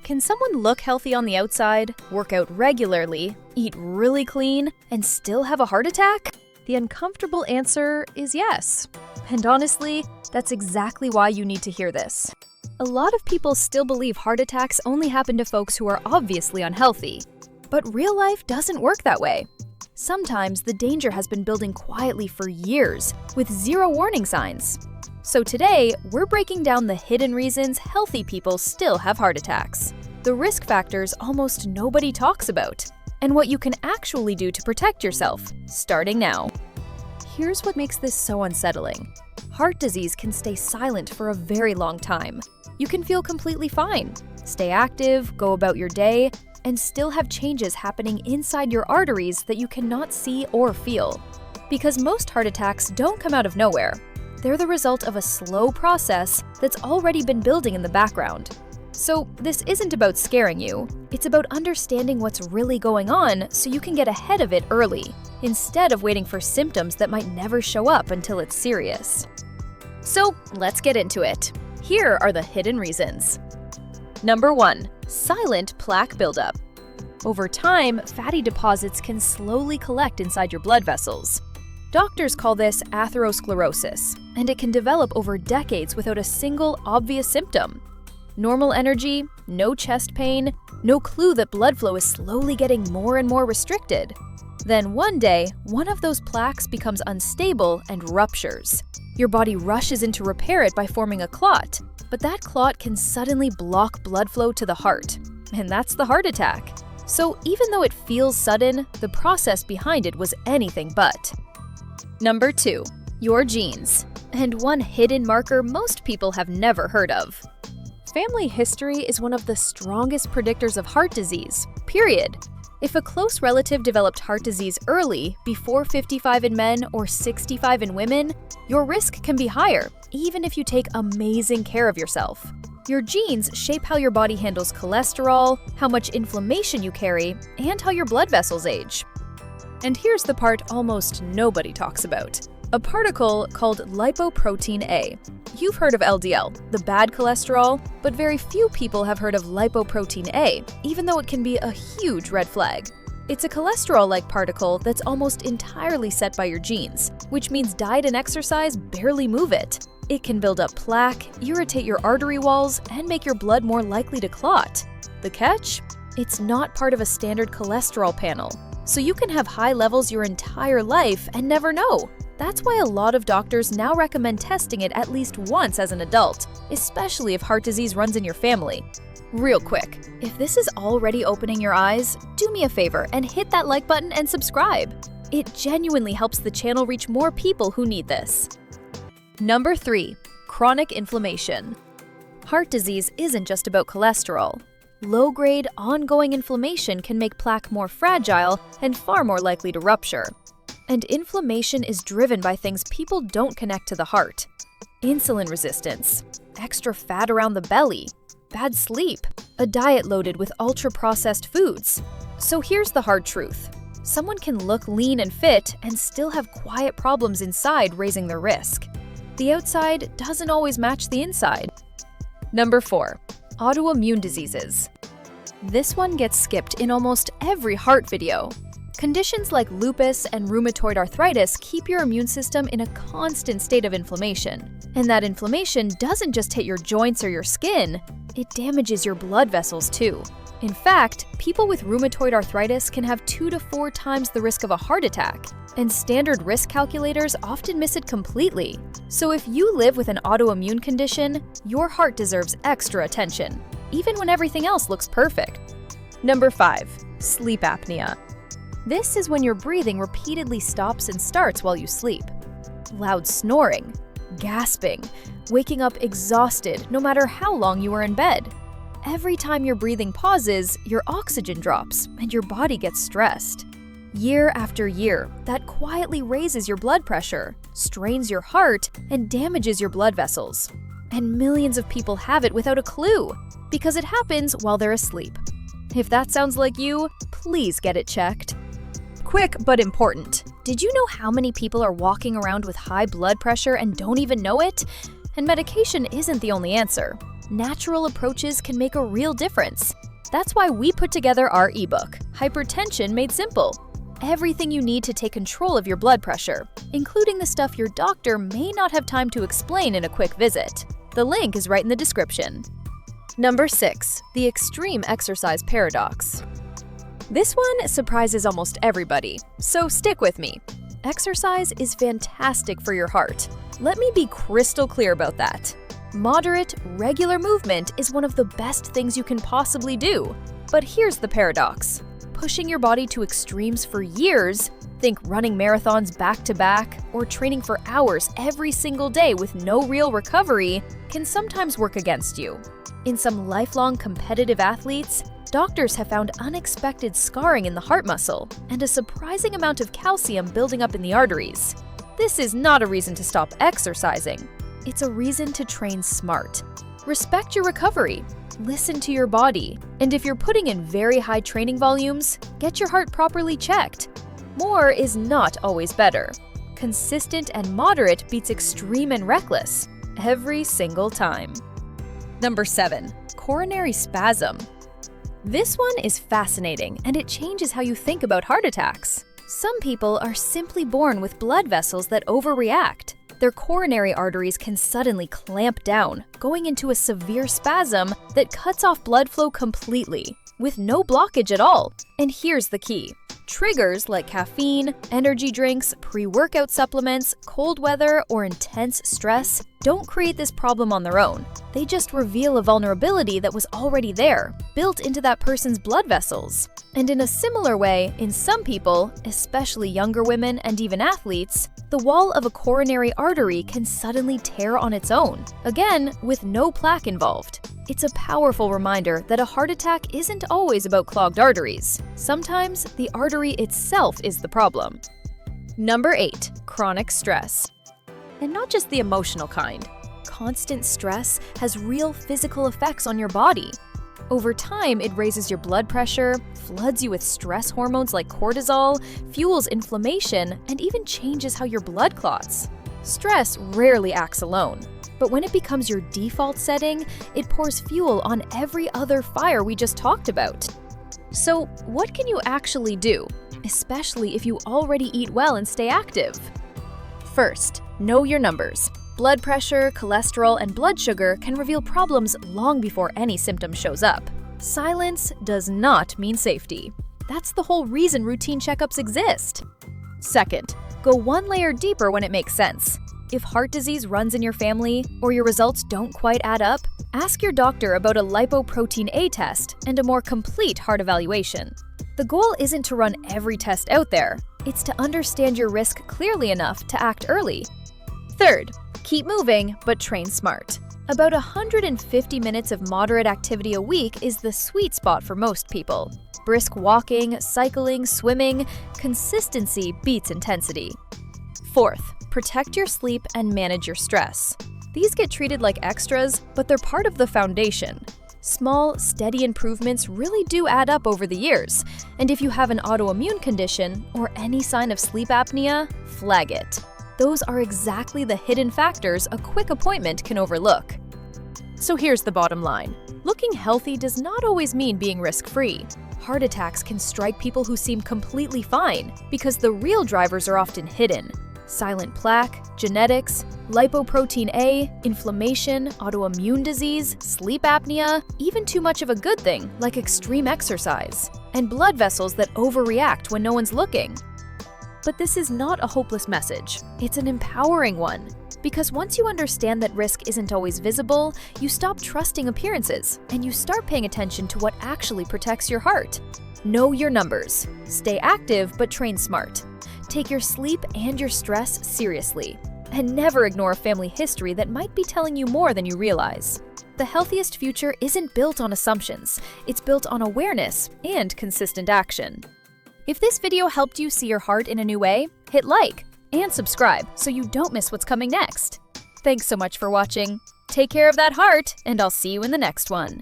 Can someone look healthy on the outside, work out regularly, eat really clean, and still have a heart attack? The uncomfortable answer is yes. And honestly, that's exactly why you need to hear this. A lot of people still believe heart attacks only happen to folks who are obviously unhealthy. But real life doesn't work that way. Sometimes the danger has been building quietly for years, with zero warning signs. So today, we're breaking down the hidden reasons healthy people still have heart attacks, the risk factors almost nobody talks about, and what you can actually do to protect yourself, starting now. Here's what makes this so unsettling. Heart disease can stay silent for a very long time. You can feel completely fine, stay active, go about your day, and still have changes happening inside your arteries that you cannot see or feel. Because most heart attacks don't come out of nowhere. They're the result of a slow process that's already been building in the background. So this isn't about scaring you, it's about understanding what's really going on so you can get ahead of it early, instead of waiting for symptoms that might never show up until it's serious. So let's get into it. Here are the hidden reasons. Number 1. Silent plaque buildup. Over time, fatty deposits can slowly collect inside your blood vessels. Doctors call this atherosclerosis, and it can develop over decades without a single obvious symptom. Normal energy, no chest pain, no clue that blood flow is slowly getting more and more restricted. Then one day, one of those plaques becomes unstable and ruptures. Your body rushes in to repair it by forming a clot, but that clot can suddenly block blood flow to the heart, and that's the heart attack. So even though it feels sudden, the process behind it was anything but. Number 2. Your genes. And one hidden marker most people have never heard of. Family history is one of the strongest predictors of heart disease, period. If a close relative developed heart disease early, before 55 in men or 65 in women, your risk can be higher, even if you take amazing care of yourself. Your genes shape how your body handles cholesterol, how much inflammation you carry, and how your blood vessels age. And here's the part almost nobody talks about. A particle called lipoprotein-a. You've heard of LDL, the bad cholesterol, but very few people have heard of lipoprotein-a, even though it can be a huge red flag. It's a cholesterol-like particle that's almost entirely set by your genes, which means diet and exercise barely move it. It can build up plaque, irritate your artery walls, and make your blood more likely to clot. The catch? It's not part of a standard cholesterol panel, so you can have high levels your entire life and never know. That's why a lot of doctors now recommend testing it at least once as an adult, especially if heart disease runs in your family. Real quick, if this is already opening your eyes, do me a favor and hit that like button and subscribe. It genuinely helps the channel reach more people who need this. Number 3. Chronic inflammation. Heart disease isn't just about cholesterol. Low-grade, ongoing inflammation can make plaque more fragile and far more likely to rupture. And inflammation is driven by things people don't connect to the heart. Insulin resistance, extra fat around the belly, bad sleep, a diet loaded with ultra-processed foods. So here's the hard truth. Someone can look lean and fit and still have quiet problems inside, raising their risk. The outside doesn't always match the inside. Number 4. Autoimmune diseases. This one gets skipped in almost every heart video. Conditions like lupus and rheumatoid arthritis keep your immune system in a constant state of inflammation. And that inflammation doesn't just hit your joints or your skin, it damages your blood vessels too. In fact, people with rheumatoid arthritis can have 2 to 4 times the risk of a heart attack, and standard risk calculators often miss it completely. So if you live with an autoimmune condition, your heart deserves extra attention, even when everything else looks perfect. Number 5. Sleep apnea. This is when your breathing repeatedly stops and starts while you sleep. Loud snoring, gasping, waking up exhausted no matter how long you are in bed. Every time your breathing pauses, your oxygen drops and your body gets stressed. Year after year, that quietly raises your blood pressure, strains your heart, and damages your blood vessels. And millions of people have it without a clue, because it happens while they're asleep. If that sounds like you, please get it checked. Quick but important. Did you know how many people are walking around with high blood pressure and don't even know it? And medication isn't the only answer. natural approaches can make a real difference. That's why we put together our ebook, Hypertension Made Simple. Everything you need to take control of your blood pressure, including the stuff your doctor may not have time to explain in a quick visit. The link is right in the description. Number 6. The extreme exercise paradox. This one surprises almost everybody, so stick with me. Exercise is fantastic for your heart. Let me be crystal clear about that. Moderate, regular movement is one of the best things you can possibly do. But here's the paradox. Pushing your body to extremes for years, think running marathons back to back, or training for hours every single day with no real recovery, can sometimes work against you. In some lifelong competitive athletes, doctors have found unexpected scarring in the heart muscle and a surprising amount of calcium building up in the arteries. This is not a reason to stop exercising. It's a reason to train smart. Respect your recovery, listen to your body, and if you're putting in very high training volumes, get your heart properly checked. More is not always better. Consistent and moderate beats extreme and reckless every single time. Number 7. Coronary spasm. This one is fascinating, and it changes how you think about heart attacks. Some people are simply born with blood vessels that overreact. Their coronary arteries can suddenly clamp down, going into a severe spasm that cuts off blood flow completely, with no blockage at all. And here's the key. Triggers like caffeine, energy drinks, pre-workout supplements, cold weather, or intense stress don't create this problem on their own. They just reveal a vulnerability that was already there, built into that person's blood vessels. And in a similar way, in some people, especially younger women and even athletes, the wall of a coronary artery can suddenly tear on its own, again, with no plaque involved. It's a powerful reminder that a heart attack isn't always about clogged arteries. Sometimes the artery itself is the problem. Number 8. Chronic stress. And not just the emotional kind. Constant stress has real physical effects on your body. Over time, it raises your blood pressure, floods you with stress hormones like cortisol, fuels inflammation, and even changes how your blood clots. Stress rarely acts alone, but when it becomes your default setting, it pours fuel on every other fire we just talked about. So, what can you actually do, especially if you already eat well and stay active? First, know your numbers. Blood pressure, cholesterol, and blood sugar can reveal problems long before any symptom shows up. Silence does not mean safety. That's the whole reason routine checkups exist. Second, go one layer deeper when it makes sense. If heart disease runs in your family or your results don't quite add up, ask your doctor about a lipoprotein-a test and a more complete heart evaluation. The goal isn't to run every test out there. It's to understand your risk clearly enough to act early. Third, keep moving, but train smart. About 150 minutes of moderate activity a week is the sweet spot for most people. Brisk walking, cycling, swimming, consistency beats intensity. Fourth, protect your sleep and manage your stress. These get treated like extras, but they're part of the foundation. Small, steady improvements really do add up over the years, and if you have an autoimmune condition or any sign of sleep apnea, flag it. Those are exactly the hidden factors a quick appointment can overlook. So here's the bottom line. Looking healthy does not always mean being risk-free. Heart attacks can strike people who seem completely fine because the real drivers are often hidden. Silent plaque, genetics, lipoprotein-A, inflammation, autoimmune disease, sleep apnea, even too much of a good thing like extreme exercise, and blood vessels that overreact when no one's looking. But this is not a hopeless message. It's an empowering one. Because once you understand that risk isn't always visible, you stop trusting appearances and you start paying attention to what actually protects your heart. Know your numbers. Stay active but train smart. Take your sleep and your stress seriously. And never ignore a family history that might be telling you more than you realize. The healthiest future isn't built on assumptions. It's built on awareness and consistent action. If this video helped you see your heart in a new way, hit like and subscribe so you don't miss what's coming next. Thanks so much for watching. Take care of that heart, and I'll see you in the next one.